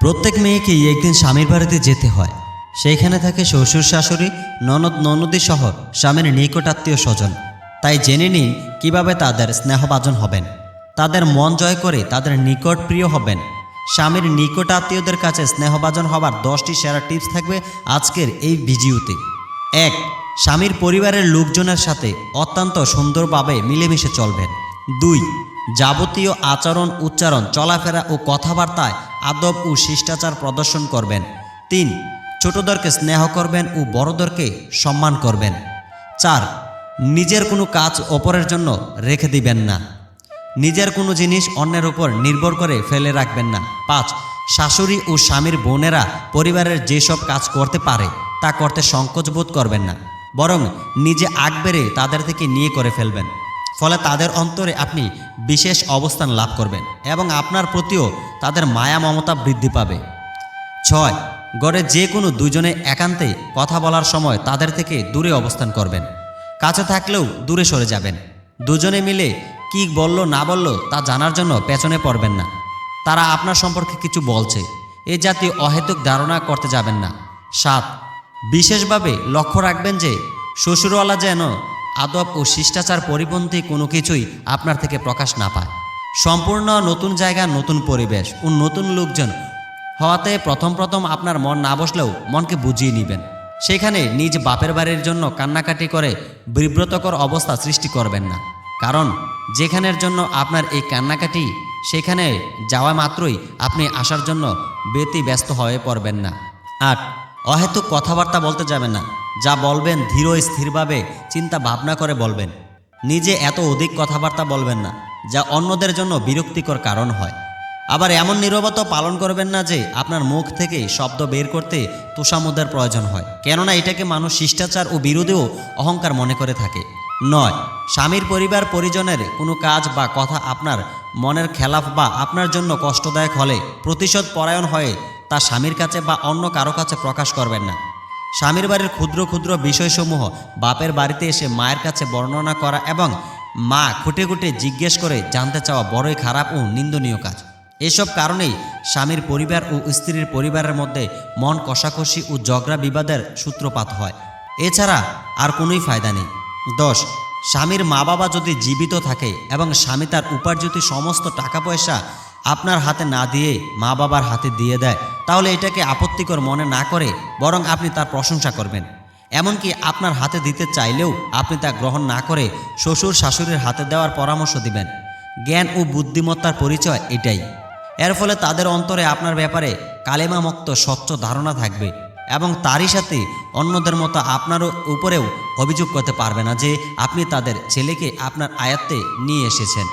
প্রত্যেক মেয়েকেই একদিন স্বামীর বাড়িতে যেতে হয়। সেইখানে থাকে শ্বশুর শাশুড়ি, ননদ ননদী সহ স্বামীর নিকট আত্মীয় স্বজন। তাই জেনে নিন কিভাবে তাদের স্নেহভাজন হবেন, তাদের মন জয় করে তাদের নিকট প্রিয় হবেন। স্বামীর নিকট আত্মীয়দের কাছে স্নেহভাজন হবার 10টি সেরা টিপস থাকবে আজকের এই ভিডিওতে। 1. স্বামীর পরিবারের লোকজনের সাথে অত্যন্ত সুন্দরভাবে মিলেমিশে চলবেন। 2. যাবতীয় আচরণ, উচ্চারণ, চলাফেরা ও কথাবার্তায় আদব ও শিষ্টাচার প্রদর্শন করবেন। 3. ছোটদেরকে স্নেহ করবেন ও বড়দেরকে সম্মান করবেন। 4. নিজের কোনো কাজ অপরের জন্য রেখে দিবেন না। নিজের কোনো জিনিস অন্যের উপর নির্ভর করে ফেলে রাখবেন না। 5. শাশুড়ি ও স্বামীর বোনেরা পরিবারের যেসব কাজ করতে পারে তা করতে সংকোচ বোধ করবেন না, বরং নিজে আগ বেড়ে তাদের থেকে নিয়ে করে ফেলবেন। ফলে তাদের অন্তরে আপনি বিশেষ অবস্থান লাভ করবেন এবং আপনার প্রতিও তাদের মায়া মমতা বৃদ্ধি পাবে। 6. ঘরে যে কোনো দুজনে একান্তে কথা বলার সময় তাদের থেকে দূরে অবস্থান করবেন। কাছে থাকলেও দূরে সরে যাবেন। দুজনে মিলে কি বলল না বলল তা জানার জন্য পেছনে পড়বেন না। তারা আপনার সম্পর্কে কিছু বলছে, এ জাতীয় অহেতুক ধারণা করতে যাবেন না। 7. বিশেষভাবে লক্ষ্য রাখবেন যে শ্বশুরওয়ালা যেন আদব ও শিষ্টাচার পরিপন্থী কোনো কিছুই আপনার থেকে প্রকাশ না পায়। সম্পূর্ণ নতুন জায়গা, নতুন পরিবেশ ও নতুন লোকজন হওয়াতে প্রথম আপনার মন না বসলেও মনকে বুঝিয়ে নেবেন। সেখানে নিজ বাপের বাড়ির জন্য কান্নাকাটি করে বিব্রতকর অবস্থা সৃষ্টি করবেন না, কারণ যেখানের জন্য আপনার এই কান্নাকাটি সেখানে যাওয়া মাত্রই আপনি আসার জন্য ব্যস্ত হয়ে পড়বেন না। 8. অহেতুক কথাবার্তা বলতে যাবেন না। যা বলবেন ধীর স্থিরভাবে চিন্তা ভাবনা করে বলবেন। নিজে এত অধিক কথাবার্তা বলবেন না যা অন্যদের জন্য বিরক্তিকর কারণ হয়। আবার এমন নীরবতা পালন করবেন না যে আপনার মুখ থেকে শব্দ বের করতে তোষামোদের প্রয়োজন হয়, কেননা এটাকে মানুষ শিষ্টাচার ও বিরোধীও অহংকার মনে করে থাকে। 9. স্বামীর পরিবার পরিজনের কোনো কাজ বা কথা আপনার মনের খেলাফ বা আপনার জন্য কষ্টদায়ক হলে প্রতিশোধ পরায়ণ হয়ে তা স্বামীর কাছে বা অন্য কারো কাছে প্রকাশ করবেন না। স্বামীর বাড়ির ক্ষুদ্র ক্ষুদ্র বিষয়সমূহ বাপের বাড়িতে এসে মায়ের কাছে বর্ণনা করা এবং মা খুঁটে খুঁটে জিজ্ঞেস করে জানতে চাওয়া বড়ই খারাপ ও নিন্দনীয় কাজ। এসব কারণেই স্বামীর পরিবার ও স্ত্রীর পরিবারের মধ্যে মন কষাকষি ও ঝগড়া বিবাদের সূত্রপাত হয়। এছাড়া আর কোনোই ফায়দা নেই। 10. স্বামীর মা বাবা যদি জীবিত থাকে এবং স্বামী তার উপার্জিত সমস্ত টাকা পয়সা আপনার হাতে না দিয়ে মা বাবার হাতে দিয়ে দেয়, তাহলে এটাকে আপত্তিকর মনে না করে বরং আপনি তার প্রশংসা করবেন। এমনকি আপনার হাতে দিতে চাইলেও আপনি তা গ্রহণ না করে শ্বশুর শাশুড়ির হাতে দেওয়ার পরামর্শ দিবেন। জ্ঞান ও বুদ্ধিমত্তার পরিচয় এটাই। এর ফলে তাদের অন্তরে আপনার ব্যাপারে কালেমামুক্ত স্বচ্ছ ধারণা থাকবে এবং তারই সাথে অন্যদের মতো আপনার উপরেও অভিযোগ করতে পারবে না যে আপনি তাদের ছেলেকে আপনার আয়ত্তে নিয়ে এসেছেন।